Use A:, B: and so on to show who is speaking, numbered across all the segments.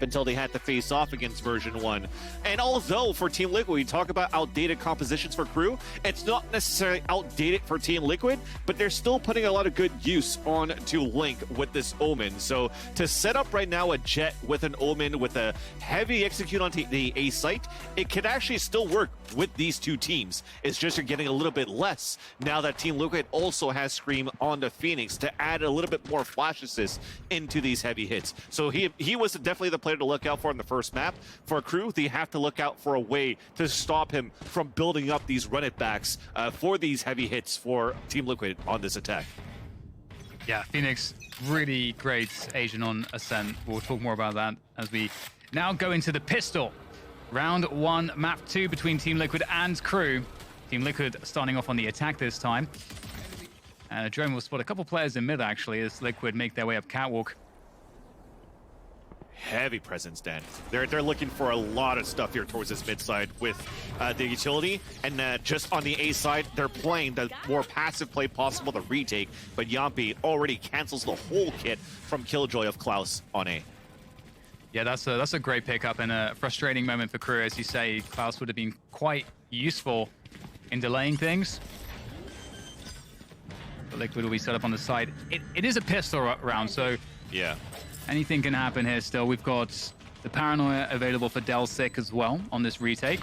A: until they had to face off against version 1. And although for Team Liquid, we talk about outdated compositions for KRÜ, it's not necessarily outdated for Team Liquid, but they're still putting a lot of good use on to Link with this Omen. So to set up right now a Jet with an Omen with a heavy execute on the A site, it can actually still work with these two teams. It's just you're getting a little bit less now that Team Liquid also has Scream on the Phoenix to add a little bit more flash assist into these heavy hits. So he was definitely the player to look out for in the first map. For KRÜ, they have to look out for a way to stop him from building up these run-it-backs for these heavy hits for Team Liquid on this attack.
B: Yeah, Phoenix, really great Asian on Ascent. We'll talk more about that as we now go into the pistol. Round 1, map 2 between Team Liquid and KRÜ. Team Liquid starting off on the attack this time. And a drone will spot a couple players in mid, actually, as Liquid make their way up catwalk.
A: Heavy presence, Dan. They're looking for a lot of stuff here towards this mid side with the utility, and just on the A side, they're playing the more passive play possible, the retake, but Yampi already cancels the whole kit from Killjoy of Klaus on A.
B: Yeah, that's a great pickup and a frustrating moment for KRÜ. As you say, Klaus would have been quite useful in delaying things. But Liquid will be set up on the side. It is a pistol round, so
A: yeah,
B: anything can happen here still. We've got the Paranoia available for Delsic as well on this retake.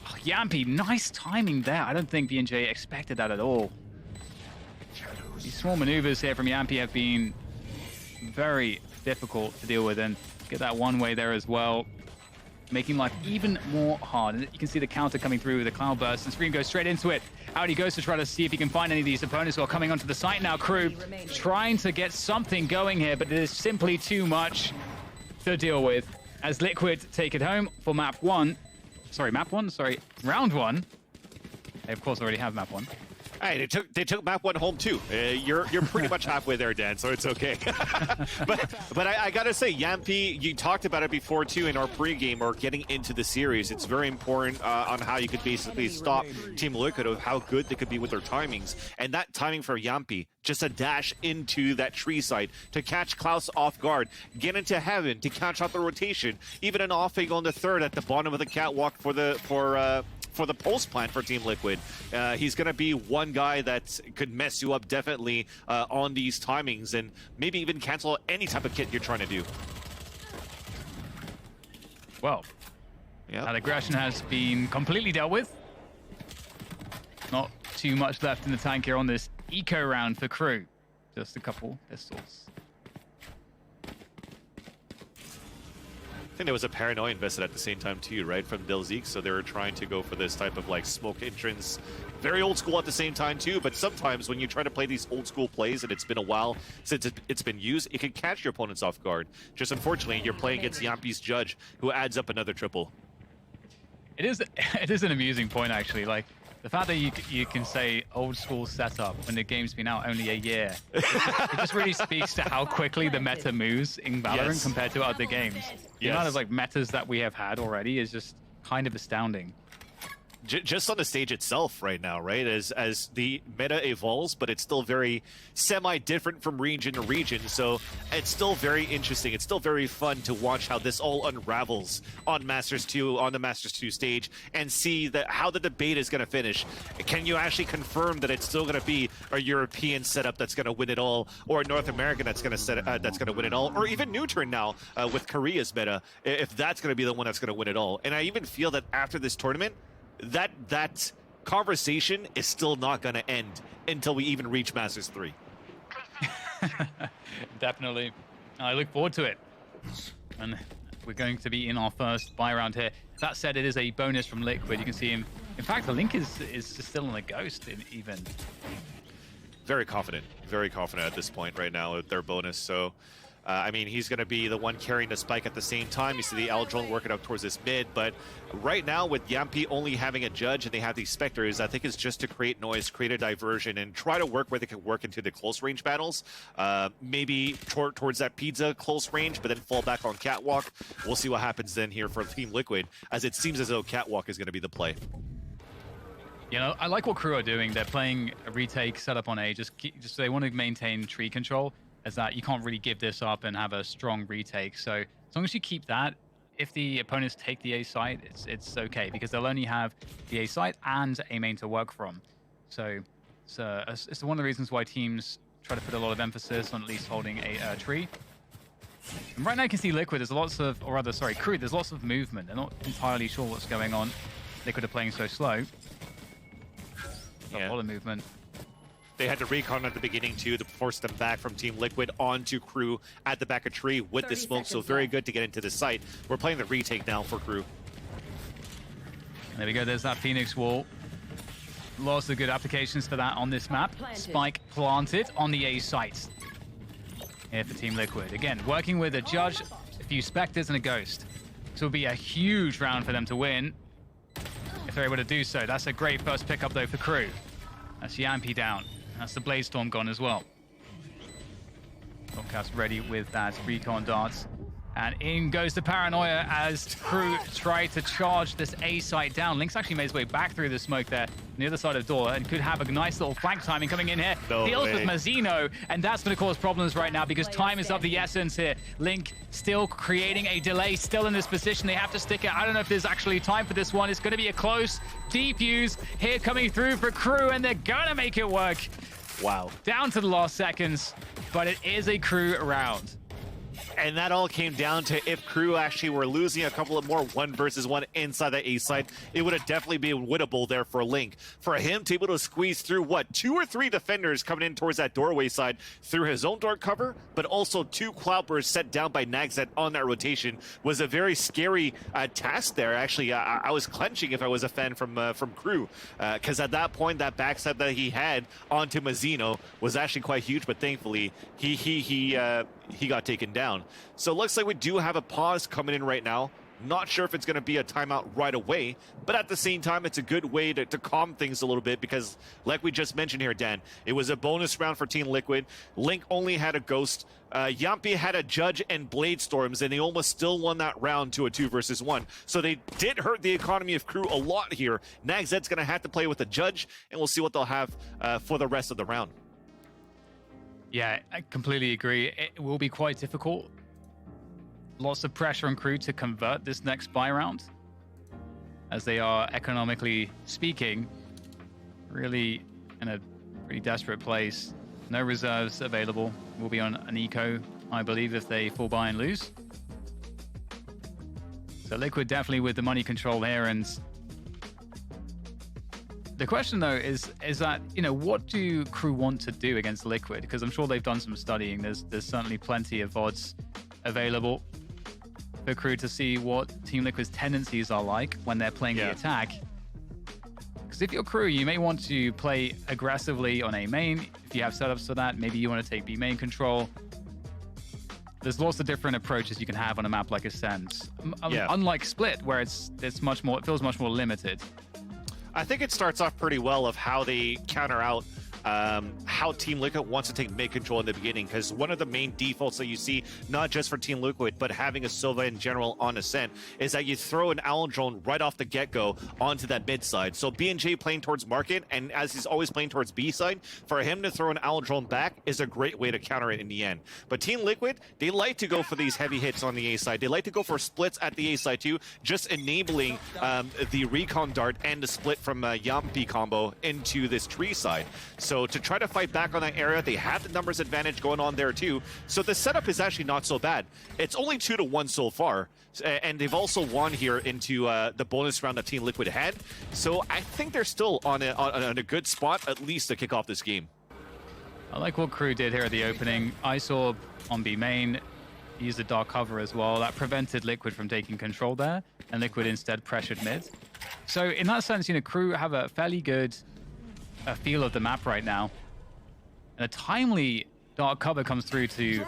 B: Oh, Yampi, nice timing there. I don't think BNJ expected that at all. These small maneuvers here from Yampi have been very difficult to deal with, and get that one way there as well, making life even more hard. And you can see the counter coming through with the Cloud Burst, and Scream goes straight into it. Out he goes to try to see if he can find any of these opponents who are coming onto the site now. KRÜ trying to get something going here, but it is simply too much to deal with as Liquid take it home for round one. They of course already have map 1.
A: Hey, they took map 1 home too. You're pretty much halfway there, Dan, so it's okay. but I gotta say, Yampi, you talked about it before too in our pregame or getting into the series. It's very important on how you could basically stop Team Liquid of how good they could be with their timings. And that timing for Yampi, just a dash into that tree site to catch Klaus off guard, get into heaven to catch out the rotation, even an off angle on the third at the bottom of the catwalk for the post plant for Team Liquid. He's going to be one guy that could mess you up definitely on these timings and maybe even cancel any type of kit you're trying to do.
B: Well, that aggression has been completely dealt with. Not too much left in the tank here on this eco round for KRÜ. Just a couple pistols.
A: I think there was a Paranoia invested at the same time too, right, from Delsic, so they were trying to go for this type of like smoke entrance. Very old school at the same time too, but sometimes when you try to play these old school plays and it's been a while since it's been used, it can catch your opponents off guard. Just unfortunately, you're playing against Yampi's Judge, who adds up another triple.
B: It is an amusing point actually, like the fact that you can say old school setup when the game's been out only a year. It just really speaks to how quickly the meta moves in Valorant compared to other games. The amount of like metas that we have had already is just kind of astounding.
A: Just on the stage itself right now, right? As the meta evolves, but it's still very semi-different from region to region. So it's still very interesting. It's still very fun to watch how this all unravels on Masters 2, on the Masters 2 stage, and see that how the debate is going to finish. Can you actually confirm that it's still going to be a European setup that's going to win it all, or a North American that's going to win it all, or even Newturn now with Korea's meta, if that's going to be the one that's going to win it all? And I even feel that after this tournament, that conversation is still not going to end until we even reach Masters 3.
B: Definitely. I look forward to it. And we're going to be in our first buy round here. That said, it is a bonus from Liquid. You can see him. In fact, the Link is still on a ghost even.
A: Very confident at this point right now with their bonus. So I mean, he's going to be the one carrying the spike at the same time. You see the L drone working up towards this mid, but right now with Yampi only having a judge and they have these specters, I think it's just to create noise, create a diversion, and try to work where they can work into the close range battles. Maybe towards that pizza close range, but then fall back on catwalk. We'll see what happens then here for Team Liquid, as it seems as though catwalk is going to be the play.
B: You know, I like what KRÜ are doing. They're playing a retake setup on A. Just they want to maintain tree control, as that you can't really give this up and have a strong retake. So as long as you keep that if the opponents take the A site, it's okay because they'll only have the A site and a main to work from. So it's one of the reasons why teams try to put a lot of emphasis on at least holding a tree. And right now you can see Liquid, there's lots of, or rather, sorry, KRÜ, there's lots of movement. They're not entirely sure what's going on. Liquid are playing so slow. A lot of movement.
A: They had to recon at the beginning too to force them back from Team Liquid onto KRÜ at the back of tree with the smoke, so very good to get into the site. We're playing the retake now for KRÜ.
B: There we go, there's that Phoenix wall. Lots of good applications for that on this map. Spike planted on the A site. Here for Team Liquid. Again, working with a Judge, a few Spectres, and a Ghost. This will be a huge round for them to win if they're able to do so. That's a great first pickup, though, for KRÜ. That's Yampy down. That's the Blaze Storm gone as well. Stormcast ready with that recon darts. And in goes the Paranoia as KRÜ try to charge this A site down. Link's actually made his way back through the smoke there on the other side of the door and could have a nice little flank timing coming in here. Deals with Mazzino, and that's going to cause problems right now because time is of the essence here. Link still creating a delay, still in this position. They have to stick it. I don't know if there's actually time for this one. It's going to be a close defuse here coming through for KRÜ, and they're going to make it work.
A: Wow.
B: Down to the last seconds, but it is a KRÜ round.
A: And that all came down to if KRÜ actually were losing a couple of more 1v1 inside the A side, it would have definitely been winnable there for Link. For him to be able to squeeze through, what, 2 or 3 defenders coming in towards that doorway side through his own door cover, but also 2 Cloudbursts set down by Nagzet on that rotation was a very scary task there. Actually, I was clenching if I was a fan from KRÜ, because at that point, that backstab that he had onto Mazzino was actually quite huge, but thankfully, he got taken down. So it looks like we do have a pause coming in right now. Not sure if it's going to be a timeout right away, but at the same time, it's a good way to calm things a little bit because, like we just mentioned here, Dan, it was a bonus round for Team Liquid. Link only had a Ghost. Yampy had a Judge and Blade Storms, and they almost still won that round to a 2v1. So they did hurt the economy of KRÜ a lot here. Nagzet's going to have to play with a Judge, and we'll see what they'll have for the rest of the round.
B: Yeah, I completely agree. It will be quite difficult. Lots of pressure on KRÜ to convert this next buy round, as they are, economically speaking, really in a pretty desperate place. No reserves available. Will be on an eco, I believe, if they full buy and lose. So Liquid definitely with the money control here, and the question, though, is that, you know, what do KRÜ want to do against Liquid? Because I'm sure they've done some studying. There's certainly plenty of odds available for KRÜ to see what Team Liquid's tendencies are like when they're playing the attack. Because if you're KRÜ, you may want to play aggressively on A main. If you have setups for that, maybe you want to take B main control. There's lots of different approaches you can have on a map like Ascent. Unlike Split, where it feels much more limited.
A: I think it starts off pretty well of how they counter out how Team Liquid wants to take mid control in the beginning, because one of the main defaults that you see, not just for Team Liquid, but having a Sova in general on Ascent, is that you throw an Owl Drone right off the get-go onto that mid side. So BNJ playing towards market, and as he's always playing towards B side, for him to throw an Owl Drone back is a great way to counter it in the end. But Team Liquid, they like to go for these heavy hits on the A side. They like to go for splits at the A side too, just enabling the recon dart and the split from Yampy combo into this tree side. So to try to fight back on that area, they have the numbers advantage going on there too. So the setup is actually not so bad. It's only 2-1 so far, and they've also won here into the bonus round that Team Liquid had. So I think they're still on a good spot, at least to kick off this game.
B: I like what KRÜ did here at the opening. Isorb on B main, used the dark cover as well. That prevented Liquid from taking control there, and Liquid instead pressured mid. So in that sense, you know, KRÜ have a fairly good feel of the map right now. And a timely dark cover comes through to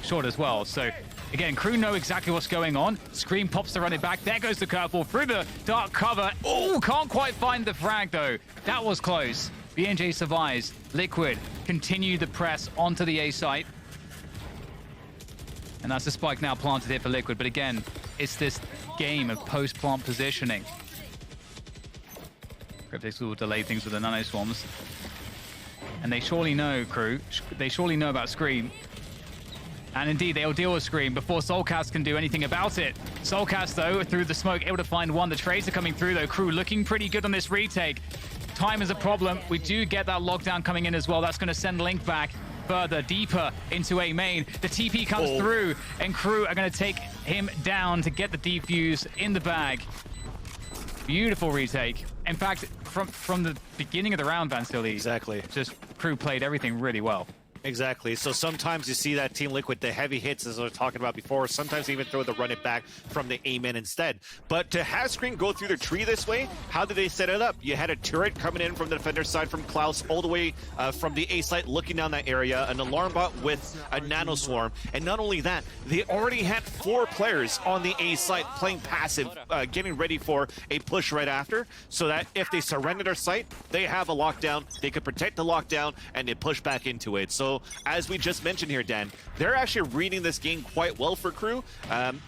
B: short as well. So again, KRÜ know exactly what's going on. Scream pops to run it back. There goes the curveball through the dark cover. Oh, can't quite find the frag though. That was close. BNJ survives. Liquid continue the press onto the A site. And that's the spike now planted here for Liquid. But again, it's this game of post-plant positioning. Cryptics will delay things with the nano swarms. And they surely know, KRÜ. They surely know about Scream. And indeed, they'll deal with Scream before Soulcast can do anything about it. Soulcast, though, through the smoke, able to find one. The trades are coming through, though. KRÜ looking pretty good on this retake. Time is a problem. We do get that lockdown coming in as well. That's going to send Link back further, deeper into A main. The TP comes through, and KRÜ are going to take him down to get the defuse in the bag. Beautiful retake. In fact, from the beginning of the round, Van Silly,
C: exactly.
B: Just KRÜ played everything really well.
C: Exactly. So sometimes you see that Team Liquid, the heavy hits, as I was talking about before. Sometimes they even throw the run it back from the A-man instead. But to have Screen go through the tree this way, how did they set it up? You had a turret coming in from the defender side from Klaus, all the way from the A site, looking down that area, an alarm bot with a nano swarm. And not only that, they already had 4 players on the A site playing passive, getting ready for a push right after, so that if they surrender their site, they have a lockdown, they could protect the lockdown, and they push back into it. So as we just mentioned here, Dan, they're actually reading this game quite well for KRÜ.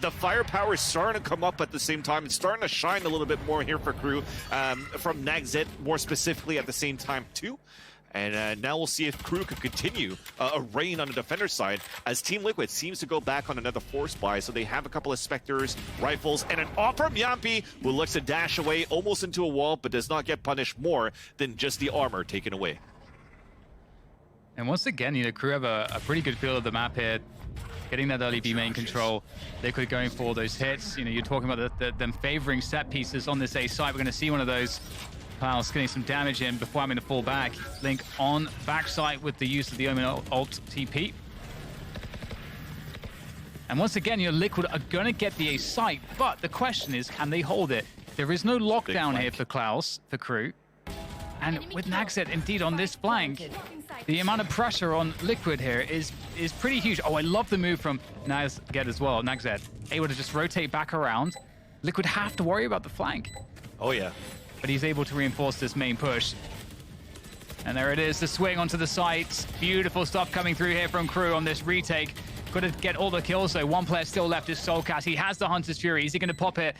C: The firepower is starting to come up at the same time. It's starting to shine a little bit more here for KRÜ, from Nagzet more specifically at the same time too. And now we'll see if KRÜ could continue a reign on the defender side, as Team Liquid seems to go back on another force buy. So they have a couple of Spectres, rifles, and an off from Yampi, who looks to dash away almost into a wall, but does not get punished more than just the armor taken away.
B: And once again, you know, KRÜ have a pretty good feel of the map here, getting that early B main control. Liquid going for those hits. You know, you're talking about them favoring set pieces on this A site. We're going to see one of those. Klaus getting some damage in before having to fall back. Link on backside with the use of the Omen ult TP. And once again, you know, Liquid are going to get the A site, but the question is, can they hold it? There is no lockdown here for Klaus, for KRÜ. And with Nagzet, indeed, on this flank, the amount of pressure on Liquid here is pretty huge. Oh, I love the move from Nagzet as well. Nagzet able to just rotate back around. Liquid have to worry about the flank.
C: Oh, yeah.
B: But he's able to reinforce this main push. And there it is, the swing onto the site. Beautiful stuff coming through here from KRÜ on this retake. Got to get all the kills, though. One player still left is Soulcast. He has the Hunter's Fury. Is he going to pop it?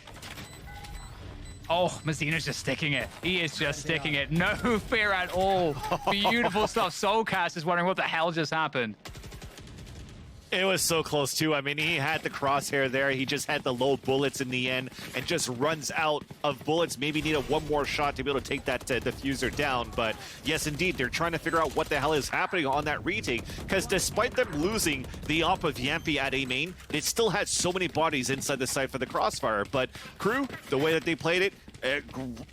B: Oh, Mazina's just sticking it. He is just sticking it. No fear at all. Beautiful stuff. Soulcast is wondering what the hell just happened.
C: It was so close, too. I mean, he had the crosshair there. He just had the low bullets in the end and just runs out of bullets. Maybe needed one more shot to be able to take that diffuser down. But yes, indeed, they're trying to figure out what the hell is happening on that retake, because despite them losing the op of Yampi at A main, it still had so many bodies inside the site for the crossfire. But KRÜ, the way that they played it,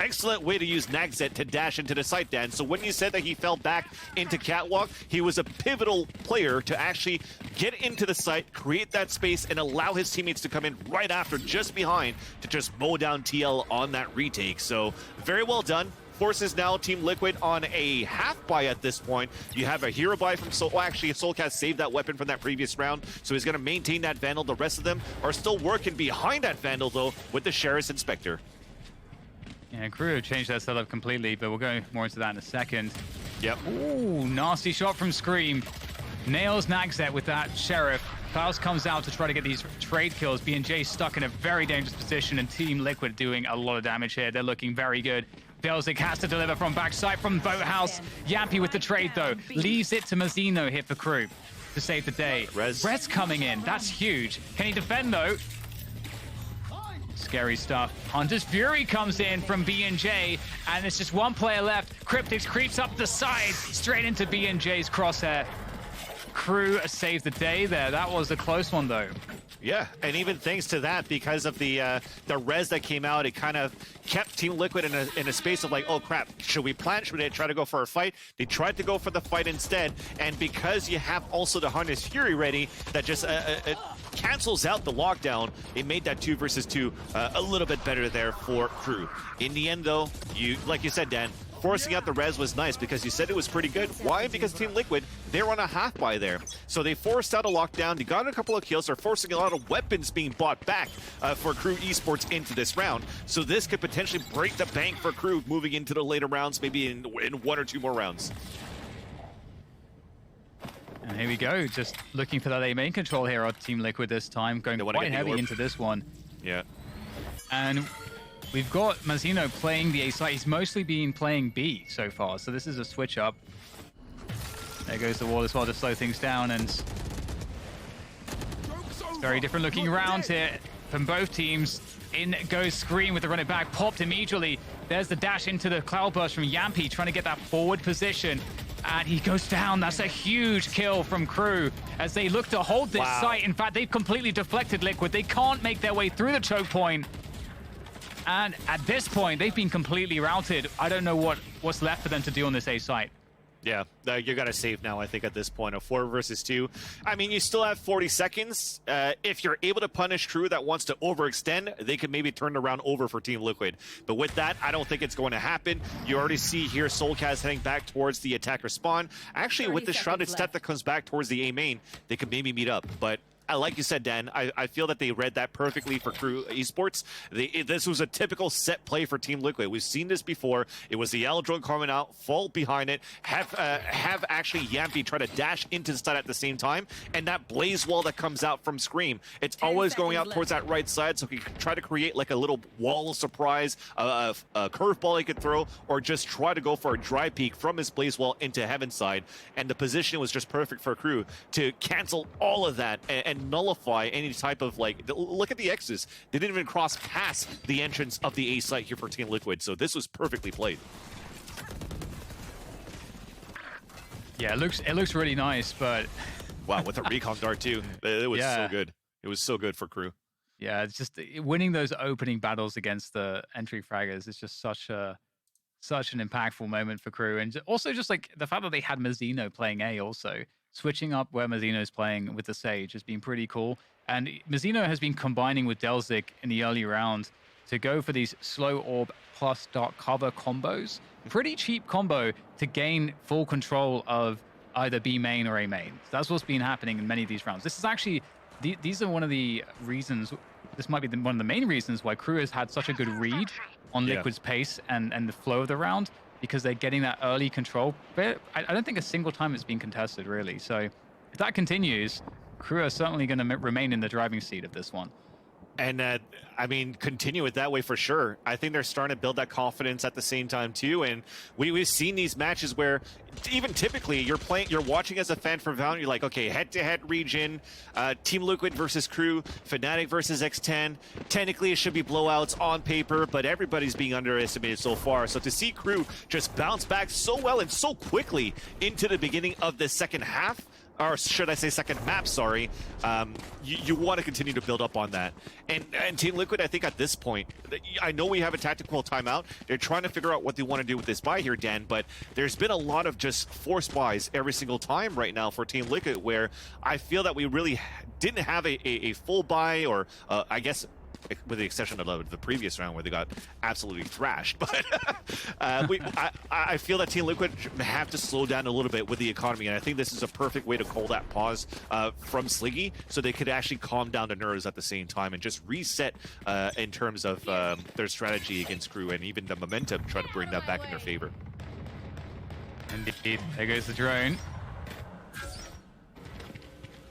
C: excellent way to use Nagzet to dash into the site, Dan. So when you said that he fell back into Catwalk, he was a pivotal player to actually get into the site, create that space, and allow his teammates to come in right after, just behind, to just mow down TL on that retake. So very well done. Forces now Team Liquid on a half buy at this point. You have a hero buy from Soul. Well, actually, Soulcast saved that weapon from that previous round, so he's going to maintain that Vandal. The rest of them are still working behind that Vandal, though, with the Sheriff's Inspector.
B: Yeah, KRÜ changed their setup completely, but we'll go more into that in a second.
C: Yep.
B: Ooh, nasty shot from Scream. Nails Nagzet with that Sheriff. Klaus comes out to try to get these trade kills. B&J stuck in a very dangerous position, and Team Liquid doing a lot of damage here. They're looking very good. Belzik has to deliver from backside from Boathouse. Yampi with the trade, though. Leaves it to Mazzino here for KRÜ to save the day. Rez coming in. That's huge. Can he defend, though? Scary stuff. Hunter's Fury comes in from B&J, and it's just one player left. Cryptix creeps up the side, straight into B&J's crosshair. KRÜ saved the day there. That was a close one, though.
C: Yeah, and even thanks to that, because of the res that came out, it kind of kept Team Liquid in a space of like, oh crap, should we plant? Should they try to go for a fight? They tried to go for the fight instead, and because you have also the Hunter's Fury ready, that just it cancels out the lockdown. It made that 2 versus 2 a little bit better there for KRÜ. In the end, though, like you said, Dan, forcing out the res was nice because you said it was pretty good. Why? Because Team Liquid, they were on a half buy there. So they forced out a lockdown. They got a couple of kills. They're forcing a lot of weapons being bought back for KRÜ Esports into this round. So this could potentially break the bank for KRÜ moving into the later rounds, maybe in 1 or 2 more rounds.
B: And here we go, just looking for that A main control here on Team Liquid this time, going quite heavy into this one.
C: Yeah.
B: And we've got Mazzino playing the A site. He's mostly been playing B so far, so this is a switch up. There goes the wall as well to slow things down, and it's very different looking round here. from both teams. In goes Scream with the run it back, popped immediately. There's the dash into the Cloudburst from Yampy, trying to get that forward position. And he goes down. That's a huge kill from KRÜ as they look to hold this site. In fact, they've completely deflected Liquid. They can't make their way through the choke point. And at this point, they've been completely routed. I don't know what's left for them to do on this A site.
C: Yeah, you got to save now, I think, at this point. A 4 versus 2. I mean, you still have 40 seconds. If you're able to punish KRÜ that wants to overextend, they could maybe turn the round over for Team Liquid. But with that, I don't think it's going to happen. You already see here Soulcast heading back towards the attacker spawn. Actually, with the Shrouded Step that comes back towards the A main, they could maybe meet up. But like you said, Dan, I feel that they read that perfectly for KRÜ Esports. This was a typical set play for Team Liquid. We've seen this before. It was the L drone coming out, fall behind it, have actually Yampy try to dash into the side at the same time, and that blaze wall that comes out from Scream. It's always going out towards that right side, so he can try to create like a little wall of surprise, a curveball he could throw, or just try to go for a dry peek from his blaze wall into Heaven side. And the position was just perfect for KRÜ to cancel all of that and nullify any type of, like, look at the X's. They didn't even cross past the entrance of the A site here for Team Liquid, so this was perfectly played.
B: Yeah, it looks really nice, but
C: wow, with a recon dart too. It was so good. It was so good for KRÜ.
B: Yeah, it's just winning those opening battles against the entry fraggers is just such an impactful moment for KRÜ, and also just like the fact that they had Mazzino playing A also. Switching up where Mazzino's playing with the Sage has been pretty cool. And Mazzino has been combining with Delzik in the early round to go for these slow orb plus dark cover combos. Pretty cheap combo to gain full control of either B main or A main. So that's what's been happening in many of these rounds. This is actually, these are one of the reasons, this might be one of the main reasons why KRÜ has had such a good read on Liquid's pace and the flow of the round, because they're getting that early control. But I don't think a single time it's been contested, really. So if that continues, KRÜ are certainly going to remain in the driving seat of this one.
C: And, I mean, continue it that way for sure. I think they're starting to build that confidence at the same time, too. And we've seen these matches where even typically you're watching as a fan from Valorant, you're like, okay, head-to-head region, Team Liquid versus KRÜ, Fnatic versus X10. Technically, it should be blowouts on paper, but everybody's being underestimated so far. So to see KRÜ just bounce back so well and so quickly into the beginning of the second half, or should I say second map, sorry, you want to continue to build up on that. And Team Liquid, I think at this point, I know we have a tactical timeout. They're trying to figure out what they want to do with this buy here, Dan, but there's been a lot of just forced buys every single time right now for Team Liquid, where I feel that we really didn't have a full buy, or I guess with the exception of the previous round where they got absolutely thrashed. But I feel that Team Liquid have to slow down a little bit with the economy, and I think this is a perfect way to call that pause from Sliggy, so they could actually calm down the nerves at the same time and just reset in terms of their strategy against KRÜ, and even the momentum, try to bring that back in their favor.
B: Indeed. There goes the drone.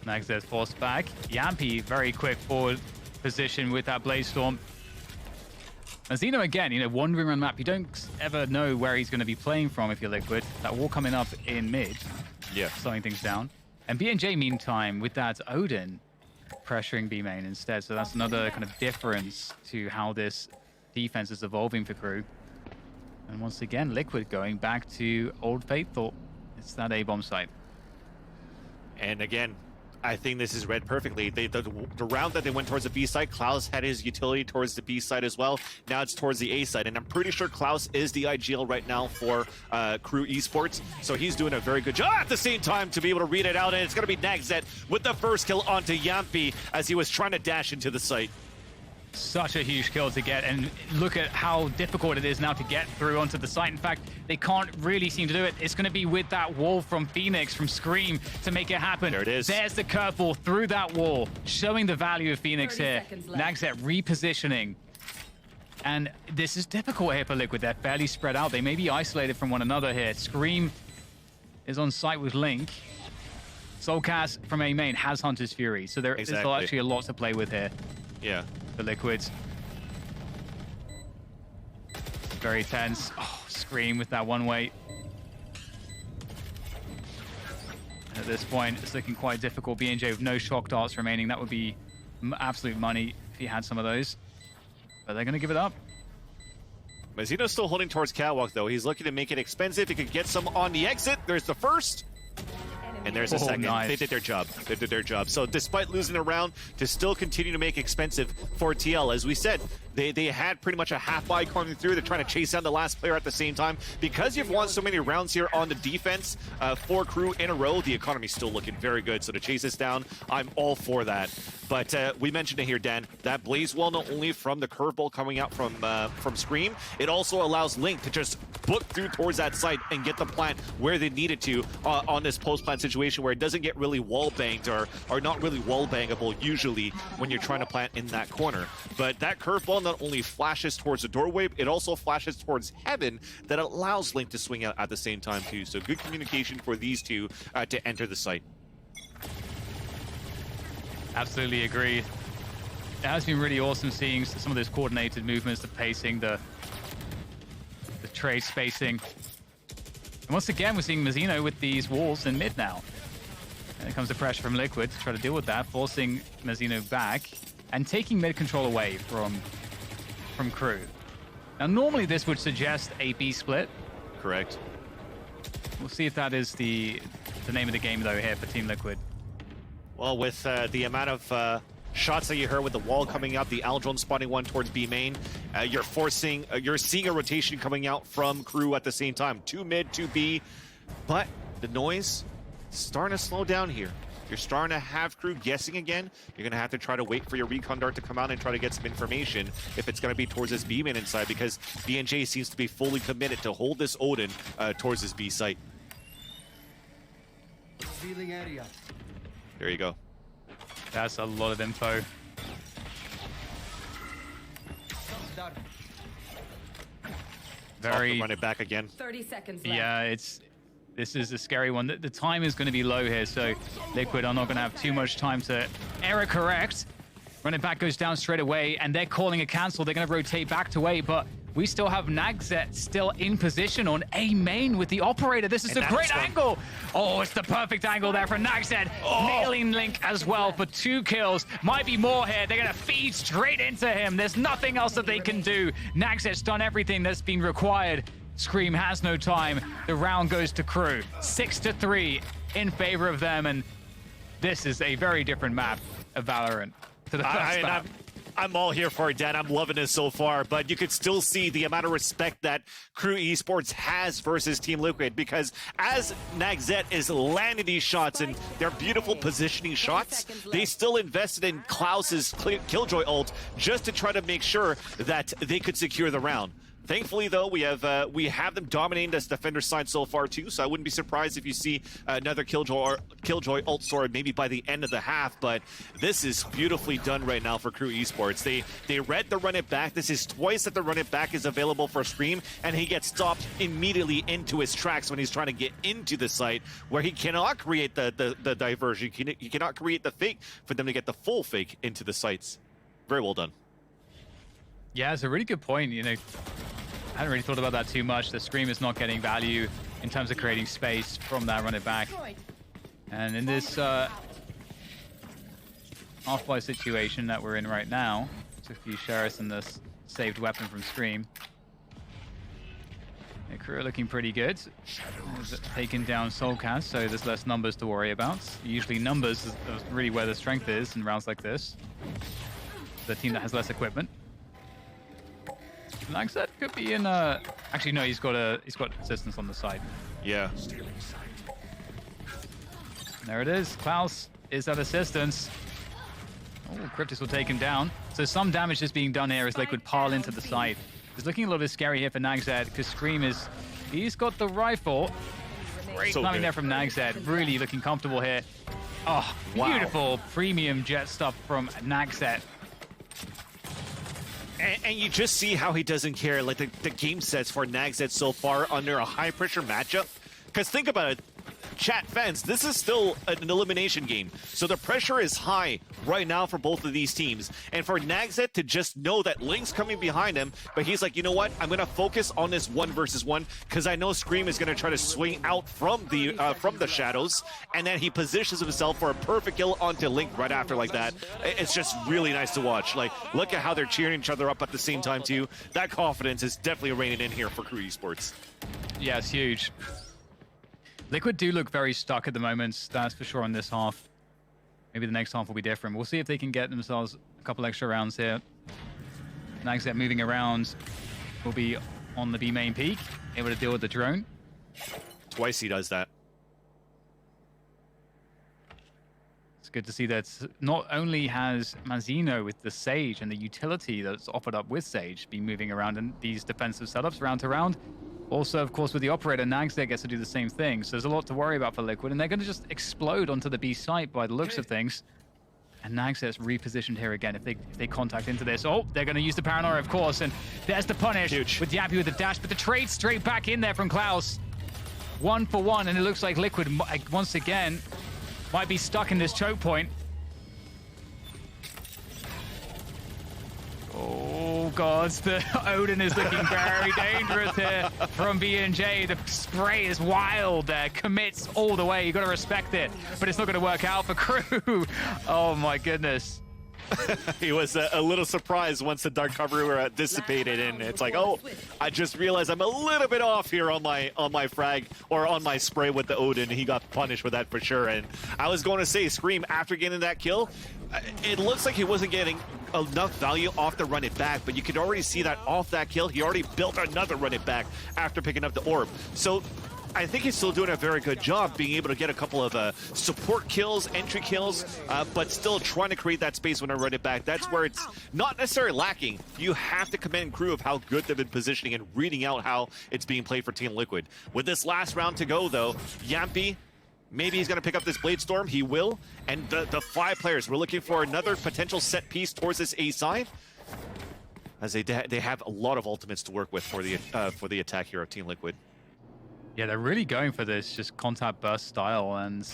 B: Next, there's forced back. Yampy, very quick forward position with that Blaze Storm. Mazzino again, wandering around the map. You don't ever know where he's going to be playing from if you're Liquid. That wall coming up in mid, slowing things down. And B&J, meantime, with that Odin pressuring B main instead. So that's another kind of difference to how this defense is evolving for KRÜ. And once again, Liquid going back to Old Faithful. It's that A-bomb site.
C: And again, I think this is read perfectly. The round that they went towards the B side, Klaus had his utility towards the B side as well. Now it's towards the A side, and I'm pretty sure Klaus is the IGL right now for KRÜ Esports, so he's doing a very good job at the same time to be able to read it out, and it's going to be Nagzet with the first kill onto Yampy as he was trying to dash into the site.
B: Such a huge kill to get, and look at how difficult it is now to get through onto the site. In fact, they can't really seem to do it. It's going to be with that wall from Phoenix, from Scream, to make it happen.
C: There it is.
B: There's the curveball through that wall, showing the value of Phoenix here. Nagzet repositioning. And this is difficult here for Liquid. They're fairly spread out. They may be isolated from one another here. Scream is on site with Link. Soulcast from A main has Hunter's Fury, so there's actually a lot to play with here.
C: Yeah.
B: The Liquids. Very tense. Oh, Scream with that one way. At this point, it's looking quite difficult. B&J with no shock darts remaining. That would be absolute money. he had some of those. But they're going to give it up.
C: Mazzino's still holding towards Catwalk, though. He's looking to make it expensive. He could get some on the exit. There's the first. And there's a second.
B: Nice.
C: They did their job. They did their job. So despite losing a round, to still continue to make expensive for TL. As we said, they had pretty much a half buy coming through. They're trying to chase down the last player at the same time. Because you've won so many rounds here on the defense, 4 KRÜ in a row, the economy's still looking very good. So to chase this down, I'm all for that. But we mentioned it here, Dan, that Blaze Wall, not only from the curveball coming out from Scream, it also allows Link to just book through towards that site and get the plant where they need it to on this post-plant situation where it doesn't get really wall banged or not really wall bangable usually when you're trying to plant in that corner. But that curveball not only flashes towards the doorway, it also flashes towards heaven that allows Link to swing out at the same time too. So good communication for these two to enter the site. Absolutely
B: Agreed. It has been really awesome seeing some of those coordinated movements, the pacing, the trade spacing. And once again, we're seeing Mazzino with these walls in mid now. And it comes the pressure from Liquid to try to deal with that, forcing Mazzino back and taking mid control away from KRÜ. Now, normally this would suggest a B split.
C: Correct.
B: We'll see if that is the name of the game, though, here for Team Liquid.
C: Well, with the amount of shots that you heard with the wall coming out, the Aldron spawning one towards B main, you're seeing a rotation coming out from KRÜ at the same time. 2 mid, 2 B, but the noise is starting to slow down here. You're starting to have KRÜ guessing again. You're going to have to try to wait for your recon dart to come out and try to get some information if it's going to be towards this B main inside, because BNJ seems to be fully committed to hold this Odin towards this B site.
D: Area.
C: There you go.
B: That's a lot of info.
C: Very run it back again.
E: 30 seconds left.
B: Yeah, this is a scary one. The time is going to be low here, so Liquid are not going to have too much time to error correct. Run it back goes down straight away, and they're calling a cancel. They're going to rotate back to A, but we still have Nagzet still in position on A main with the operator. This is a great angle. Oh, it's the perfect angle there for Nagzet. Nailing Link as well for 2 kills. Might be more here. They're going to feed straight into him. There's nothing else that they can do. Nagzet's done everything that's been required. Scream has no time. The round goes to KRÜ. 6-3 in favor of them, and this is a very different map of Valorant to the first map.
C: I'm all here for it, Dan. I'm loving it so far, but you could still see the amount of respect that KRÜ Esports has versus Team Liquid, because as Nagzet is landing these shots and their beautiful positioning shots, they still invested in Klaus's Killjoy ult just to try to make sure that they could secure the round. Thankfully, though, we have them dominating this defender side so far too. So I wouldn't be surprised if you see another Killjoy ult sword maybe by the end of the half. But this is beautifully done right now for KRÜ Esports. They read the run it back. This is twice that the run it back is available for Scream, and he gets stopped immediately into his tracks when he's trying to get into the site, where he cannot create the diversion. He cannot create the fake for them to get the full fake into the sites. Very well done.
B: Yeah, it's a really good point. You know, I hadn't really thought about that too much. The Scream is not getting value in terms of creating space from that run it back. And in this half-buy situation that we're in right now, it's a few Sheriffs and this saved weapon from Scream. The KRÜ are looking pretty good. Taking down Soulcast, so there's less numbers to worry about. Usually numbers is really where the strength is in rounds like this. The team that has less equipment. Nagzet could be in a... Actually, no, he's got assistance on the side.
C: Yeah.
B: There it is. Klaus is at assistance. Oh, Cryptus will take him down. So some damage is being done here as Liquid pile into the side. It's looking a little bit scary here for Nagzet because Scream is... He's got the rifle. Great timing there from Nagzet. Really looking comfortable here. Oh, beautiful premium jet stuff from Nagzet.
C: And you just see how he doesn't care, like the game sets for Nagzet so far under a high-pressure matchup. Because think about it, chat fans, this is still an elimination game. So the pressure is high
A: right now for both of these teams. And for Nagzet to just know that Link's coming behind him, but he's like, you know what? I'm going to focus on this 1v1 because I know Scream is going to try to swing out from the shadows, and then he positions himself for a perfect kill onto Link right after like that. It's just really nice to watch. Like, look at how they're cheering each other up at the same time too. That confidence is definitely reigning in here for KRÜ Esports.
B: Yeah, it's huge. Liquid do look very stuck at the moment, that's for sure in this half. Maybe the next half will be different. We'll see if they can get themselves a couple extra rounds here. Nagzet moving around will be on the B main peak, able to deal with the drone.
A: Twice he does that.
B: It's good to see that not only has Mazino with the Sage and the utility that's offered up with Sage been moving around in these defensive setups round to round, also, of course, with the Operator, Nagzet gets to do the same thing. So there's a lot to worry about for Liquid, and they're going to just explode onto the B site by the looks of things. And Nagzet's repositioned here again if they contact into this. Oh, they're going to use the Paranoia, of course, and there's the punish.
A: Huge.
B: With Yappy with the dash, but the trade straight back in there from Klaus. 1 for 1, and it looks like Liquid, once again, might be stuck in this choke point. Oh, God, the Odin is looking very dangerous here from B&J. The spray is wild there, commits all the way. You got to respect it, but it's not going to work out for KRÜ. Oh, my goodness.
A: He was a little surprised once the dark cover dissipated, and it's like, oh, I just realized I'm a little bit off here on my frag or on my spray with the Odin. He got punished with that for sure. And I was going to say, Scream, after getting that kill, it looks like he wasn't getting enough value off the run it back, but you could already see that off that kill, he already built another run it back after picking up the orb. So I think he's still doing a very good job being able to get a couple of support kills, entry kills, but still trying to create that space when I run it back. That's where it's not necessarily lacking. You have to commend KRÜ of how good they've been positioning and reading out how it's being played for Team Liquid. With this last round to go, though, Yampy, maybe he's going to pick up this Blade Storm. He will. And the 5 players, we're looking for another potential set piece towards this A side, as they have a lot of ultimates to work with for the attack here of Team Liquid.
B: Yeah, they're really going for this just contact burst style and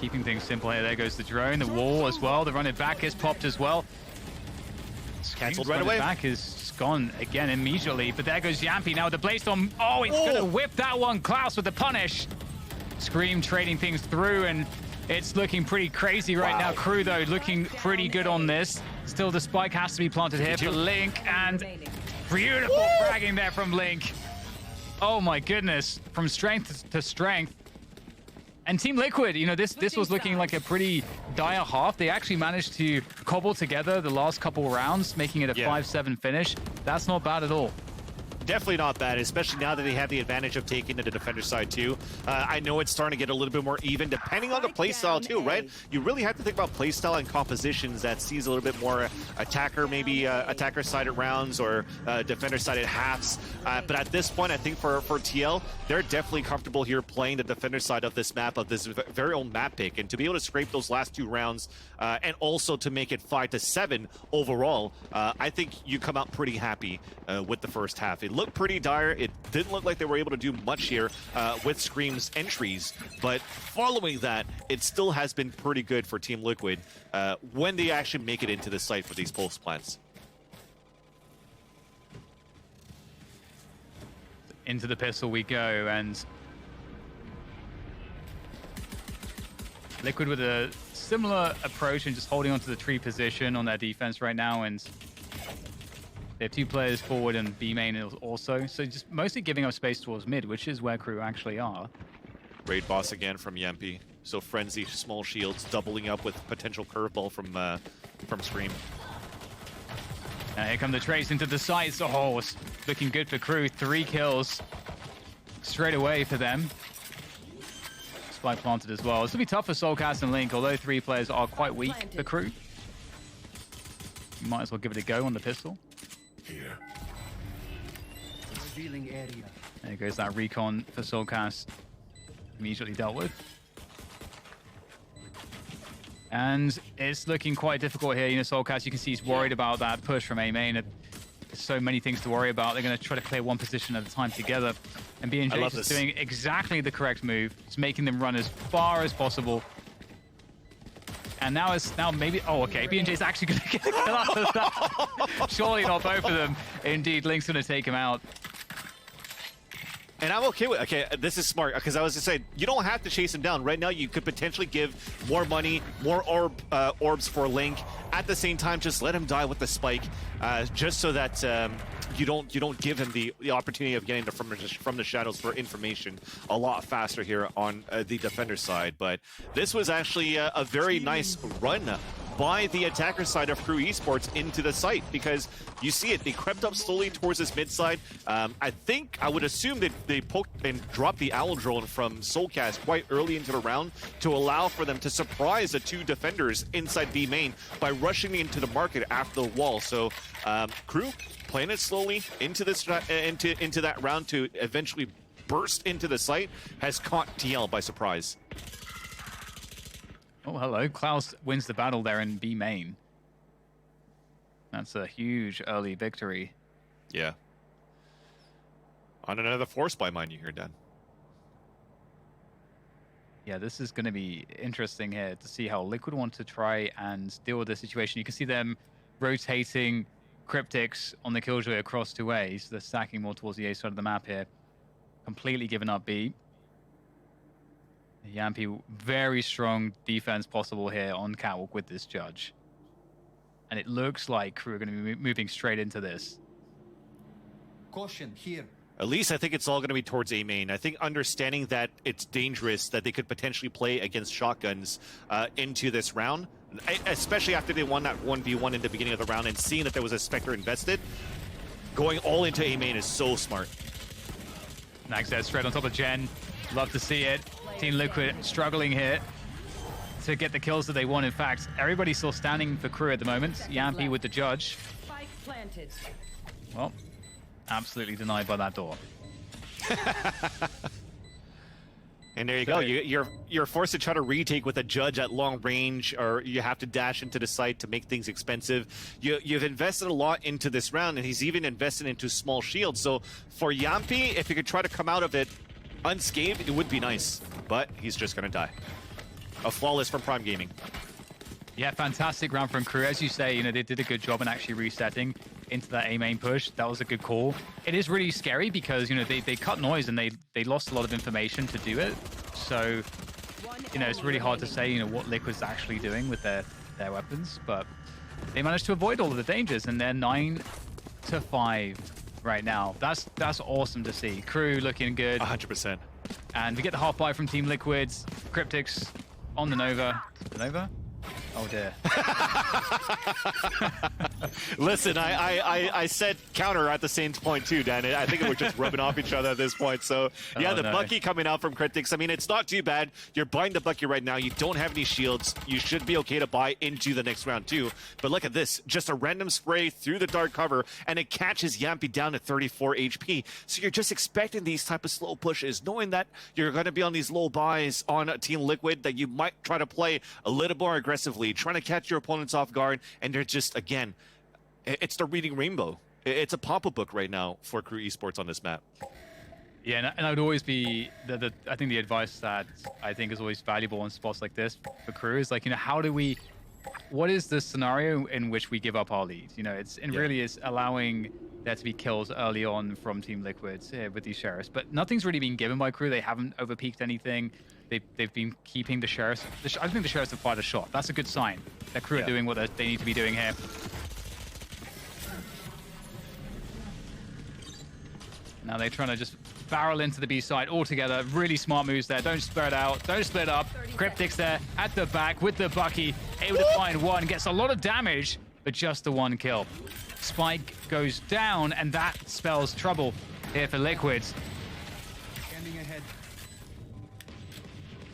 B: keeping things simple here. There goes the drone, the wall as well. The run it back is popped as well.
A: Cancelled right away.
B: Back is gone again immediately, but there goes Yampy now with the Blaze Storm. Oh, he's going to whip that one. Klaus with the punish. Scream trading things through, and it's looking pretty crazy right now. KRÜ, though, looking pretty good on this. Still, the spike has to be planted here for Link, and beautiful fragging there from Link. Oh my goodness, from strength to strength. And Team Liquid, you know, this was looking like a pretty dire half. They actually managed to cobble together the last couple rounds, making it a 5-7 finish. That's not bad at all.
A: Definitely not bad, especially now that they have the advantage of taking to the defender side too. I know it's starting to get a little bit more even, depending on the playstyle too, right? You really have to think about playstyle and compositions that sees a little bit more attacker, maybe attacker-sided rounds or defender-sided halves. But at this point, I think for TL, they're definitely comfortable here playing the defender side of this map, of this very own map pick, and to be able to scrape those last 2 rounds and also to make it 5-7 overall, I think you come out pretty happy with the first half. It looked pretty dire. It didn't look like they were able to do much here with Scream's entries, but following that, it still has been pretty good for Team Liquid when they actually make it into the site for these pulse plants.
B: Into the pistol we go, and Liquid with a similar approach and just holding onto the tree position on their defense right now, and they have 2 players forward and B main also, so just mostly giving up space towards mid, which is where KRÜ actually are.
A: Raid boss again from Yampy. So Frenzy, small shields, doubling up with potential curveball from Scream.
B: And here come the trades into the sights. Oh, it's looking good for KRÜ. 3 kills straight away for them. Spike planted as well. It's going to be tough for Soulcast and Link, although 3 players are quite weak for KRÜ. You might as well give it a go on the pistol.
D: Here.
B: There goes that recon for Soulcast. Immediately dealt with. And it's looking quite difficult here. You know, Soulcast, you can see he's worried about that push from A main. There's so many things to worry about. They're going to try to clear one position at a time together. And B&J is doing exactly the correct move. It's making them run as far as possible. And now maybe, oh, okay, BNJ's actually going to get a kill out of that. Surely not both of them. Indeed, Link's going to take him out.
C: And I'm okay with, okay, this is smart, because I was just saying, you don't have to chase him down. Right now, you could potentially give more money, more orbs for Link. At the same time, just let him die with the spike, just so that you don't give him the opportunity of getting from the shadows for information a lot faster here on the defender side. But this was actually a very nice run by the attacker side of KRÜ Esports into the site, because you see it, they crept up slowly towards this mid side. I would assume that they poked and dropped the Owl Drone from Soulcast quite early into the round to allow for them to surprise the two defenders inside B main by rushing into the market after the wall. So KRÜ playing it slowly into this into that round to eventually burst into the site has caught TL by surprise.
B: Oh, hello. Klaus wins the battle there in B main. That's a huge early victory.
C: Yeah. On another force buy, mind you here, Dan.
B: Yeah, this is going to be interesting here to see how Liquid want to try and deal with the situation. You can see them rotating Cryptics on the Killjoy across 2A, so they're stacking more towards the A side of the map here. Completely giving up B. Yampy, very strong defense possible here on Catwalk with this judge. And it looks like KRÜ are going to be moving straight into this.
D: Caution here.
C: At least I think it's all going to be towards A main. I think understanding that it's dangerous, that they could potentially play against shotguns into this round, especially after they won that 1v1 in the beginning of the round, and seeing that there was a Spectre invested, going all into A main is so smart.
B: Nags there straight on top of Jen. Love to see it. Team Liquid struggling here to get the kills that they want. In fact, everybody's still standing for KRÜ at the moment. Yampy with the judge.
E: Spike planted.
B: Well, absolutely denied by that door.
C: And there you go. You're forced to try to retake with a judge at long range, or you have to dash into the site to make things expensive. You've invested a lot into this round, and he's even invested into small shields. So for Yampy, if he could try to come out of it unscathed, it would be nice. But he's just going to die. A flawless from Prime Gaming.
B: Yeah, fantastic round from KRÜ. As you say, you know, they did a good job in actually resetting into that A main push. That was a good call. It is really scary because, you know, they cut noise and they lost a lot of information to do it. So, you know, it's really hard to say, you know, what Liquid's actually doing with their weapons. But they managed to avoid all of the dangers, and they're 9-5 right now. That's awesome to see. KRÜ looking good.
C: 100%.
B: And we get the half buy from Team Liquids. Cryptics on the Nova. The Nova? Oh dear.
C: Listen, I said counter at the same point too, Dan. I think we're just rubbing off each other at this point. So yeah, the Bucky coming out from Cryptics. I mean, it's not too bad. You're buying the Bucky right now. You don't have any shields. You should be okay to buy into the next round too. But look at this. Just a random spray through the dark cover, and it catches Yampy down to 34 HP. So you're just expecting these type of slow pushes, knowing that you're going to be on these low buys on Team Liquid, that you might try to play a little more aggressively, trying to catch your opponents off guard, and they're just, again, it's the reading rainbow. It's a pop-up book right now for KRÜ Esports on this map.
B: Yeah, and I would always be, I think the advice that I think is always valuable in spots like this for KRÜ is like, you know, what is the scenario in which we give up our lead? You know, really is allowing there to be kills early on from Team Liquids with these Sheriffs. But nothing's really been given by KRÜ. They haven't overpeaked anything. They've been keeping the Sheriffs. I think the Sheriffs have fired a shot. That's a good sign that KRÜ are doing what they need to be doing here. Now they're trying to just barrel into the B side altogether. Really smart moves there. Don't spread out. Don't split up. Cryptics there at the back with the Bucky. Able to find one. Gets a lot of damage, but just the one kill. Spike goes down, and that spells trouble here for Liquids.
D: Standing ahead.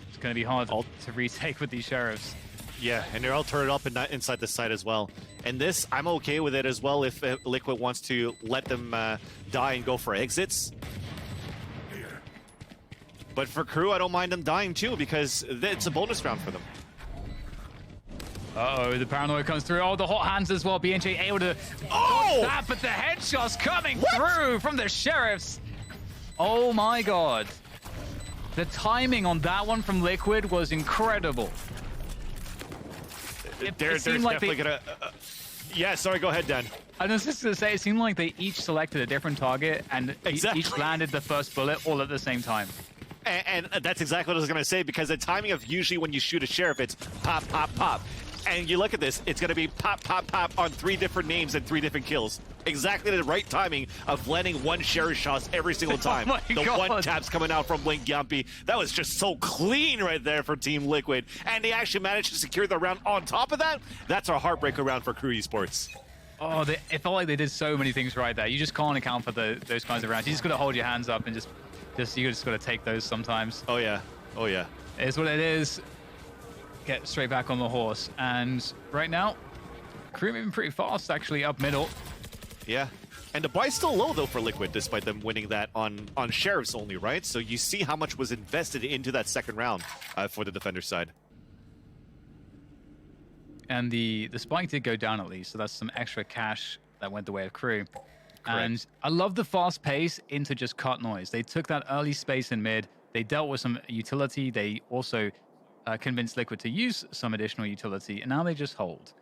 B: It's going to be hard to retake with these Sheriffs.
C: Yeah, and they're all turned up inside the site as well. And this, I'm okay with it as well if Liquid wants to let them die and go for exits. But for KRÜ, I don't mind them dying too, because it's a bonus round for them.
B: Uh-oh, the paranoia comes through. Oh, the hot hands as well. BNJ able to dodge that, but the headshots coming through from the Sheriffs. Oh my god. The timing on that one from Liquid was incredible.
C: They're
B: seemed like
C: definitely gonna. Yeah, sorry. Go ahead, Dan.
B: I was just going to say, it seemed like they each selected a different target and
C: Exactly.
B: each landed the first bullet all at the same time.
C: And that's exactly what I was going to say, because the timing of usually when you shoot a sheriff, it's pop, pop, pop. And you look at this, it's going to be pop, pop, pop on 3 different names and 3 different kills. Exactly the right timing of landing one sheriff shot every single time.
B: Oh
C: the
B: God.
C: one taps coming out from Link Yampi. That was just so clean right there for Team Liquid. And they actually managed to secure the round. On top of that, that's a heartbreaker round for KRÜ Esports.
B: Oh, it felt like they did so many things right there. You just can't account for those kinds of rounds. You just got to hold your hands up and you just got to take those sometimes.
C: Oh, yeah. Oh, yeah.
B: It is what it is. Get straight back on the horse. And right now, KRÜ moving pretty fast, actually, up middle.
C: Yeah. And the buy's still low, though, for Liquid, despite them winning that on sheriffs only, right? So you see how much was invested into that second round for the defender side.
B: And the spike did go down at least, so that's some extra cash that went the way of KRÜ. And I love the fast pace into just cut noise. They took that early space in mid. They dealt with some utility. They also convinced Liquid to use some additional utility, and now they just hold.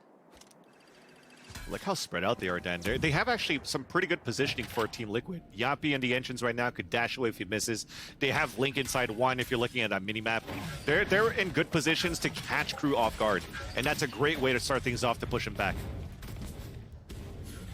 C: Look how spread out they are, Dan. They have actually some pretty good positioning for Team Liquid. Yampi in the entrance right now could dash away if he misses. They have Link inside 1 if you're looking at that mini-map. They're in good positions to catch KRÜ off guard, and that's a great way to start things off to push them back.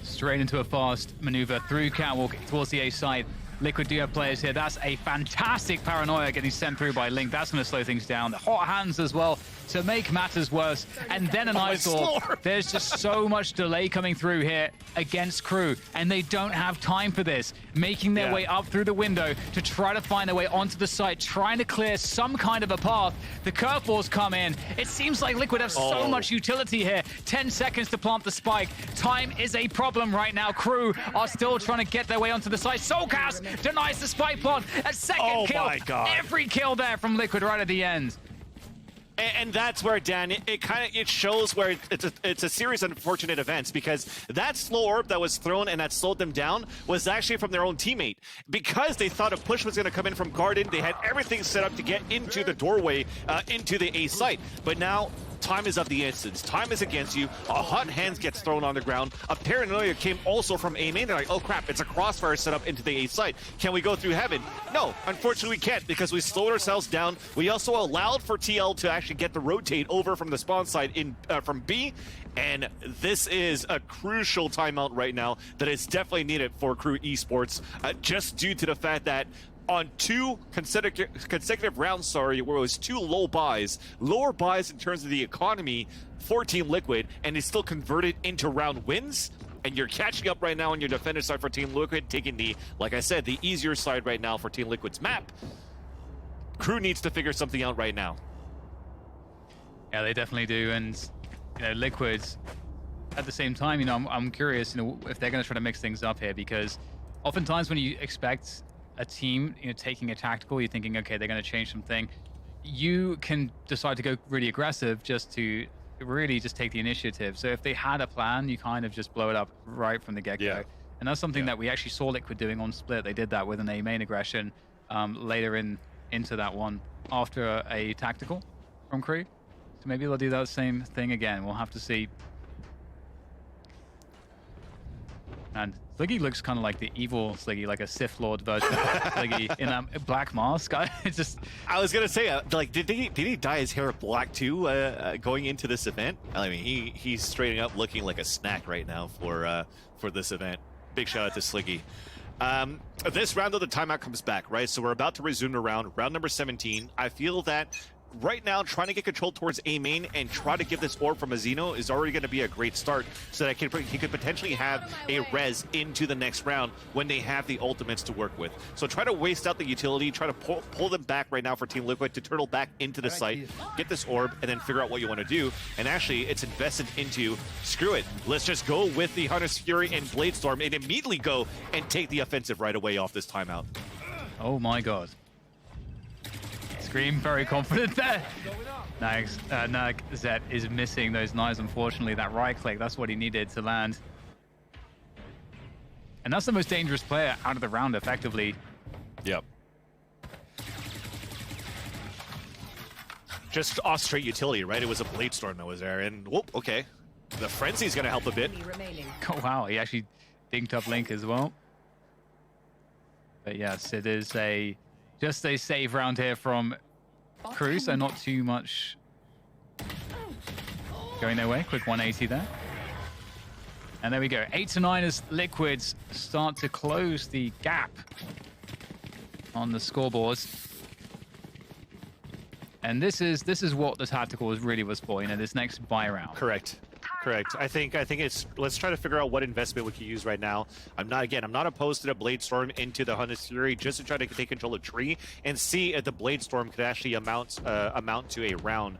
B: Straight into a fast maneuver through Catwalk towards the A side. Liquid do have players here. That's a fantastic paranoia getting sent through by Link. That's going to slow things down. The hot hands as well to make matters worse. And then an eyesore. There's just so much delay coming through here against KRÜ, and they don't have time for this. Making their way up through the window to try to find their way onto the site, trying to clear some kind of a path. The curveballs come in. It seems like Liquid have so much utility here. 10 seconds to plant the spike. Time is a problem right now. KRÜ are still trying to get their way onto the site. Soulcast denies the spike plant. A second kill.
C: My God.
B: Every kill there from Liquid right at the end.
C: And that's where, Dan, it shows where it's a series of unfortunate events, because that slow orb that was thrown and that slowed them down was actually from their own teammate. Because they thought a push was going to come in from Garden, they had everything set up to get into the doorway, into the A site. But now, time is of the essence. Time is against you. A hot hands gets thrown on the ground. A paranoia came also from A main. They're like, oh crap, it's a crossfire set up into the A site. Can we go through heaven? No, unfortunately we can't, because we slowed ourselves down. We also allowed for TL to actually get the rotate over from the spawn side in from B. And this is a crucial timeout right now that is definitely needed for KRÜ Esports, just due to the fact that on 2 consecutive rounds, where it was 2 lower buys in terms of the economy for Team Liquid, and they still converted into round wins. And you're catching up right now on your defender side for Team Liquid, taking the, like I said, the easier side right now for Team Liquid's map. KRÜ needs to figure something out right now.
B: Yeah, they definitely do. And, Liquid, at the same time, I'm curious, if they're going to try to mix things up here, because oftentimes when you expect a team, taking a tactical, you're thinking, okay, they're going to change something. You can decide to go really aggressive just to really just take the initiative. So if they had a plan, you kind of just blow it up right from the get-go.
C: Yeah.
B: And that's something that we actually saw Liquid doing on Split. They did that with an A main aggression later into that one after a tactical from KRÜ. So maybe they'll do that same thing again. We'll have to see. And Sliggy looks kind of like the evil Sliggy, like a Sith Lord version of Sliggy in that black mask. It's just...
C: I was gonna say, did he dye his hair black too, going into this event? I mean, he's straight up looking like a snack right now for this event. Big shout out to Sliggy. This round of the timeout comes back, right? So we're about to resume the round number 17. I feel that right now, trying to get control towards A main and try to give this orb from Azino is already going to be a great start, so that he could potentially have a res into the next round when they have the ultimates to work with. So try to waste out the utility, try to pull them back right now for Team Liquid to turtle back into the site, get this orb, and then figure out what you want to do. And actually, it's invested into, screw it, let's just go with the Hunter's Fury and Bladestorm and immediately go and take the offensive right away off this timeout.
B: Oh my god. Scream very confident there. Nag Zet is missing those knives, unfortunately. That right click, that's what he needed to land. And that's the most dangerous player out of the round, effectively.
C: Yep. Just off straight utility, right? It was a Blade Storm that was there, and whoop, okay. The Frenzy's gonna help a bit.
B: Oh wow, he actually dinked up Link as well. But yes, it is just a save round here from KRÜ, so not too much going their way. Quick 180 there. And there we go. 8-9 as Liquids start to close the gap on the scoreboards. And this is what the tactical really was for, this next buy round.
C: Correct. I think it's, let's try to figure out what investment we can use right now. I'm not opposed to the Blade Storm into the Hunter's Fury just to try to take control of Tree and see if the Blade Storm could actually amount to a round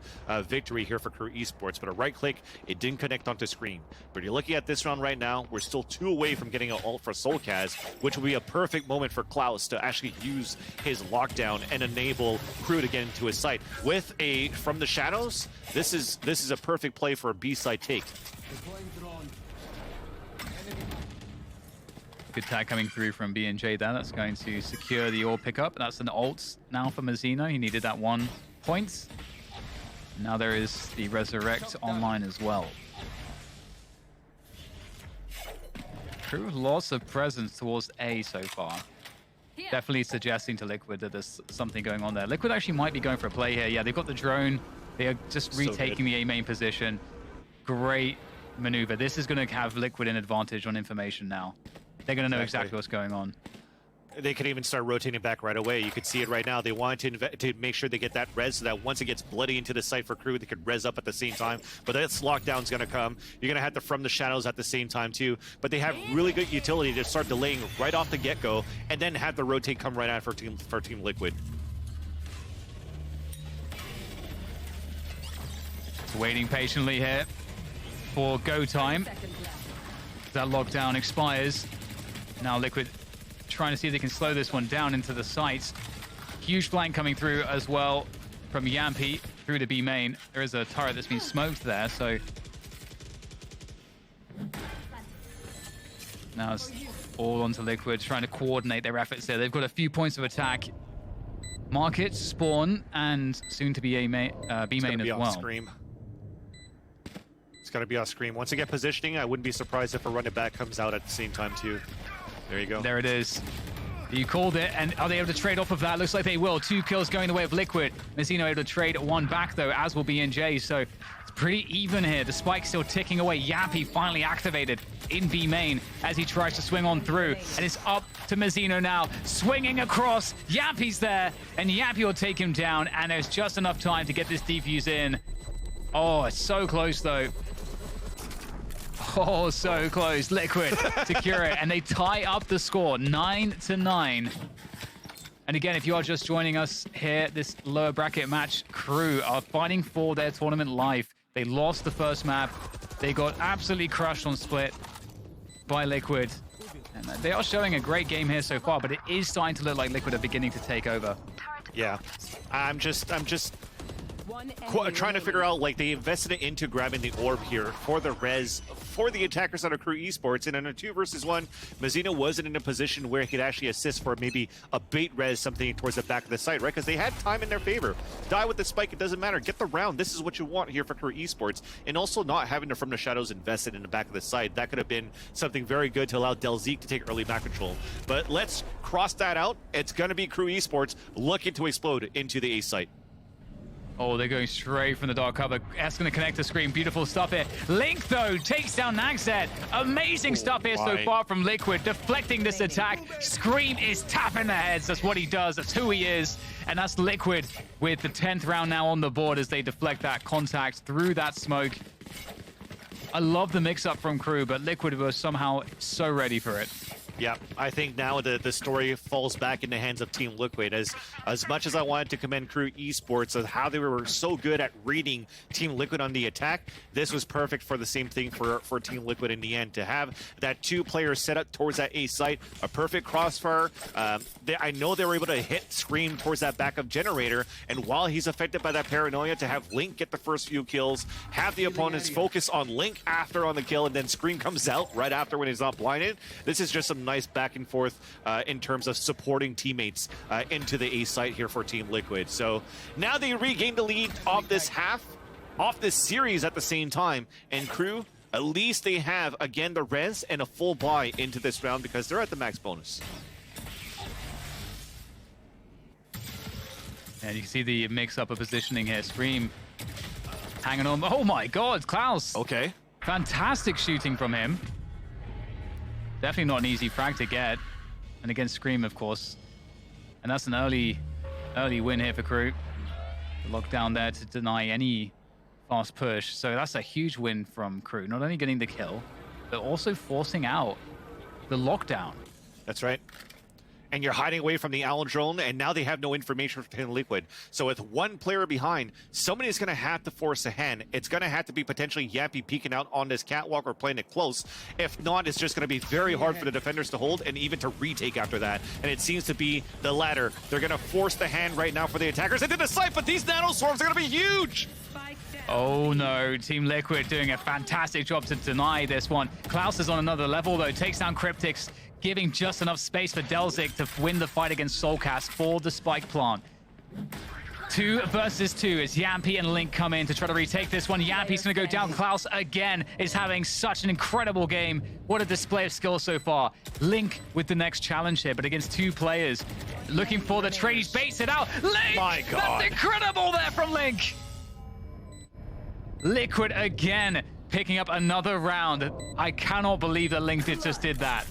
C: victory here for KRÜ Esports. But a right click, it didn't connect onto screen. But you're looking at this round right now, we're still 2 away from getting an ult for Soulcaz, which will be a perfect moment for Klaus to actually use his lockdown and enable KRÜ to get into his site. With a From the Shadows, this is a perfect play for a B-side take.
B: Good tag coming through from B&J there. That's going to secure the orb pickup. That's an ult now for Mazzino. He needed that 1 point. Now there is the Resurrect online as well. KRÜ lots of presence towards A so far. Definitely suggesting to Liquid that there's something going on there. Liquid actually might be going for a play here. Yeah, they've got the drone. They are just retaking the A main position. Great maneuver. This is going to have Liquid an advantage on information now. They're going to know exactly what's going on.
C: They could even start rotating back right away. You could see it right now. They want to make sure they get that res so that once it gets bloody into the site for KRÜ, they could res up at the same time. But that's lockdown's going to come. You're going to have to From the Shadows at the same time too. But they have really good utility to start delaying right off the get-go and then have the rotate come right out for Team Liquid.
B: Waiting patiently here for go time. That lockdown expires. Now Liquid trying to see if they can slow this one down into the sites. Huge flank coming through as well from Yampy through to B main. There is a turret that's been smoked there, so now it's all onto Liquid, trying to coordinate their efforts there. They've got a few points of attack. Market, Spawn, and soon to be B main as well.
C: Scream. It's got to be off Scream. Once they get positioning, I wouldn't be surprised if a run it back comes out at the same time too. There you go.
B: There it is. You called it, and are they able to trade off of that? Looks like they will. 2 kills going the way of Liquid. Mazzino able to trade 1 back, though, as will B&J, so it's pretty even here. The spike still ticking away. Yappy finally activated in B main as he tries to swing on through, and it's up to Mazzino now. Swinging across. Yappy's there, and Yappy will take him down, and there's just enough time to get this defuse in. Oh, it's so close, though. Oh, so close. Liquid secure it, and they tie up the score 9-9. And again, if you are just joining us here, this lower bracket match, KRÜ are fighting for their tournament life. They lost the first map. They got absolutely crushed on split by Liquid. And they are showing a great game here so far, but it is starting to look like Liquid are beginning to take over.
C: Yeah, I'm just trying to figure out, like, they invested it into grabbing the orb here for the res for the attackers on a KRÜ Esports, and in a 2 versus 1, Mazzino wasn't in a position where he could actually assist for maybe a bait res, something towards the back of the site, right? Because they had time in their favor. Die with the spike, it doesn't matter. Get the round. This is what you want here for KRÜ Esports, and also not having to From the Shadows invested in the back of the site. That could have been something very good to allow Delzeek to take early map control. But let's cross that out. It's going to be KRÜ Esports looking to explode into the A site.
B: Oh, they're going straight from the dark cover. S going to connect the screen. Beautiful stuff here. Link, though, takes down Nagzed. Amazing stuff here so far from Liquid, deflecting this attack. Scream is tapping their heads. That's what he does. That's who he is. And that's Liquid with the 10th round now on the board as they deflect that contact through that smoke. I love the mix-up from KRÜ, but Liquid was somehow so ready for it.
C: Yeah, I think now the story falls back in the hands of Team Liquid. As much as I wanted to commend KRÜ Esports of how they were so good at reading Team Liquid on the attack, this was perfect for the same thing for Team Liquid in the end. To have that 2-player setup towards that A site, a perfect crossfire. I know they were able to hit Scream towards that backup generator, and while he's affected by that paranoia, to have Link get the first few kills, have the opponents focus on Link after on the kill, and then Scream comes out right after when he's not blinded. This is just some nice back and forth in terms of supporting teammates into the A site here for Team Liquid. So now they regain the lead off this half, off this series at the same time. And KRÜ, at least they have, again, the res and a full buy into this round because they're at the max bonus.
B: And you can see the mix-up of positioning here. Scream hanging on. Oh my god, Klaus!
C: Okay.
B: Fantastic shooting from him. Definitely not an easy frag to get. And against Scream, of course. And that's an early win here for KRÜ. The lockdown there to deny any fast push. So that's a huge win from KRÜ. Not only getting the kill, but also forcing out the lockdown.
C: That's right. And you're hiding away from the Owl drone, and now they have no information from Team Liquid. So with one player behind, somebody's going to have to force a hand. It's going to have to be potentially Yappy peeking out on this catwalk or playing it close. If not, it's just going to be very hard for the defenders to hold and even to retake after that. And it seems to be the latter. They're going to force the hand right now for the attackers into the site, but these nano swarms are going to be huge.
B: Oh no, Team Liquid doing a fantastic job to deny this one. Klaus is on another level though, takes down Cryptix, giving just enough space for Delzik to win the fight against Soulcast for the spike plant. 2 versus 2 as Yampy and Link come in to try to retake this one. Yampy's going to go down. Klaus again is having such an incredible game. What a display of skill so far. Link with the next challenge here, but against 2 players. Looking for the trade. He's baits it out. Link!
C: My God.
B: That's incredible there from Link. Liquid again picking up another round. I cannot believe that Link just did that.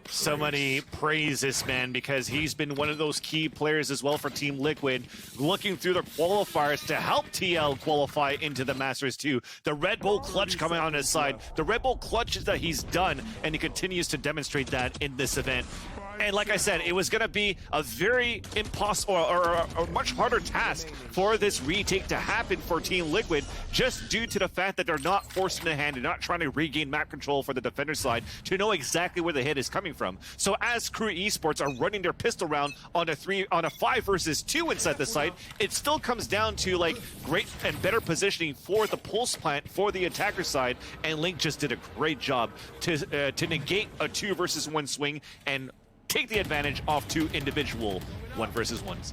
C: So many praise this man because he's been one of those key players as well for Team Liquid, looking through the qualifiers to help TL qualify into the Masters 2. The Red Bull clutch coming on his side. The Red Bull clutch is that he's done, and he continues to demonstrate that in this event. And like I said, it was going to be a very impossible or a much harder task for this retake to happen for Team Liquid, just due to the fact that they're not forcing the hand and not trying to regain map control for the defender side to know exactly where the hit is coming from. So as KRÜ Esports are running their pistol round on a 5 versus 2 inside the site, it still comes down to like great and better positioning for the pulse plant for the attacker side, and Link just did a great job to negate a 2 versus 1 swing and take the advantage off 2 individual 1 versus 1s.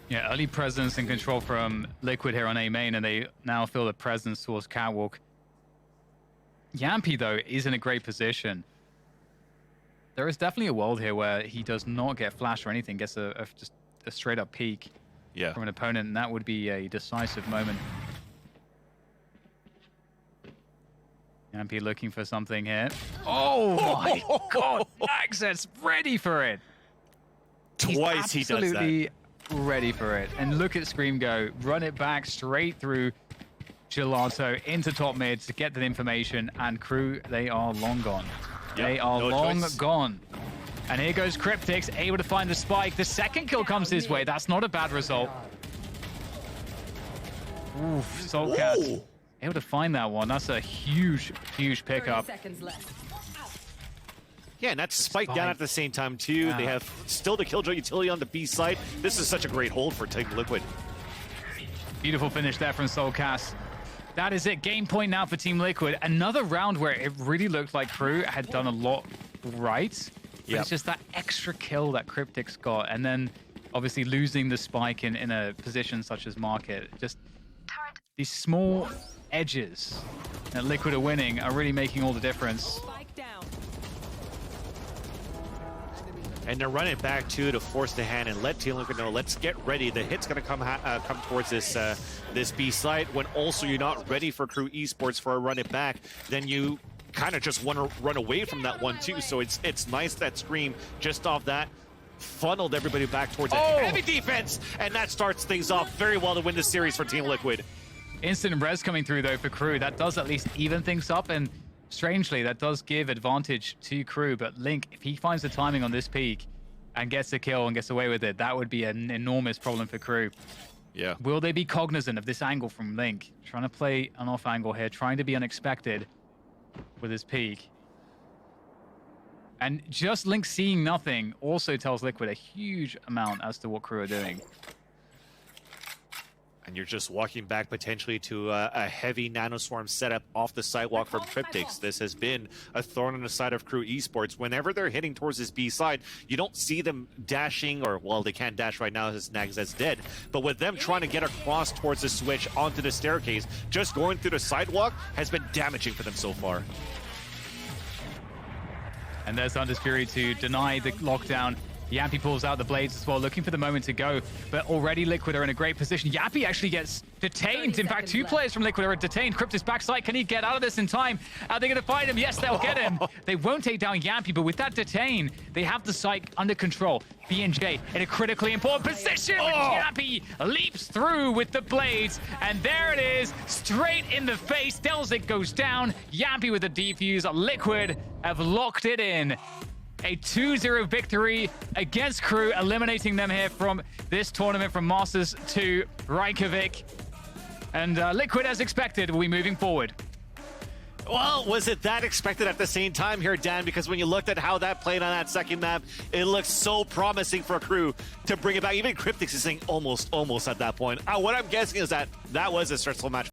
B: Yeah, early presence and control from Liquid here on A main, and they now feel the presence towards catwalk. Yampy, though, is in a great position. There is definitely a world here where he does not get flash or anything, gets just a straight-up peek from an opponent, and that would be a decisive moment. Yampy looking for something here. Oh my god! Access ready for it.
C: Twice he does that.
B: Absolutely ready for it. And look at Scream go. Run it back straight through Gelato into top mid to get that information. And KRÜ, they are long gone. They are long gone. And here goes Cryptix, able to find the spike. The second kill comes his way. That's not a bad result. Oof, Soulcast. Able to find that one. That's a huge, huge pickup.
C: Yeah, and that's spiked down at the same time, too. They have still the Killjoy utility on the B side. This is such a great hold for Team Liquid.
B: Beautiful finish there from Soulcast. That is it. Game point now for Team Liquid. Another round where it really looked like KRÜ had done a lot right. But it's just that extra kill that Cryptix got. And then, obviously, losing the spike in a position such as Market. Just these small edges that Liquid are winning are really making all the difference.
C: And they're running back too to force the hand and let Team Liquid know, let's get ready. The hit's going to come towards this B site. When also you're not ready for KRÜ Esports for a run it back, then you kind of just want to run away from that one too. So it's nice that Scream just off that funneled everybody back towards a heavy defense, and that starts things off very well to win the series for Team Liquid.
B: Instant res coming through though for KRÜ. That does at least even things up, and strangely that does give advantage to KRÜ. But Link, if he finds the timing on this peak and gets the kill and gets away with it, that would be an enormous problem for KRÜ.
C: Yeah.
B: Will they be cognizant of this angle from Link? Trying to play an off angle here, trying to be unexpected with his peak. And just Link seeing nothing also tells Liquid a huge amount as to what KRÜ are doing.
C: And you're just walking back potentially to a heavy nanoswarm setup off the sidewalk from Cryptics. This has been a thorn on the side of KRÜ Esports. Whenever they're hitting towards this B side, you don't see them dashing, or, well, they can't dash right now as Nagz's dead. But with them trying to get across towards the switch onto the staircase, just going through the sidewalk has been damaging for them so far.
B: And there's Thunder's Fury to deny the lockdown. Yappy pulls out the blades as well, looking for the moment to go, but already Liquid are in a great position. Yappy actually gets detained. In fact, 2 players from Liquid are detained. Cryptis backside, can he get out of this in time? Are they going to find him? Yes, they'll get him. They won't take down Yappy, but with that detain, they have the site under control. BNJ in a critically important position. Yappy leaps through with the blades, and there it is, straight in the face. Delzik goes down. Yappy with the defuse. Liquid have locked it in. A 2-0 victory against KRÜ, eliminating them here from this tournament, from Masters to Reykjavik. And Liquid, as expected, will be moving forward.
C: Well, was it that expected at the same time here, Dan? Because when you looked at how that played on that second map, it looked so promising for KRÜ to bring it back. Even Cryptics is saying almost at that point. What I'm guessing is that was a stressful match.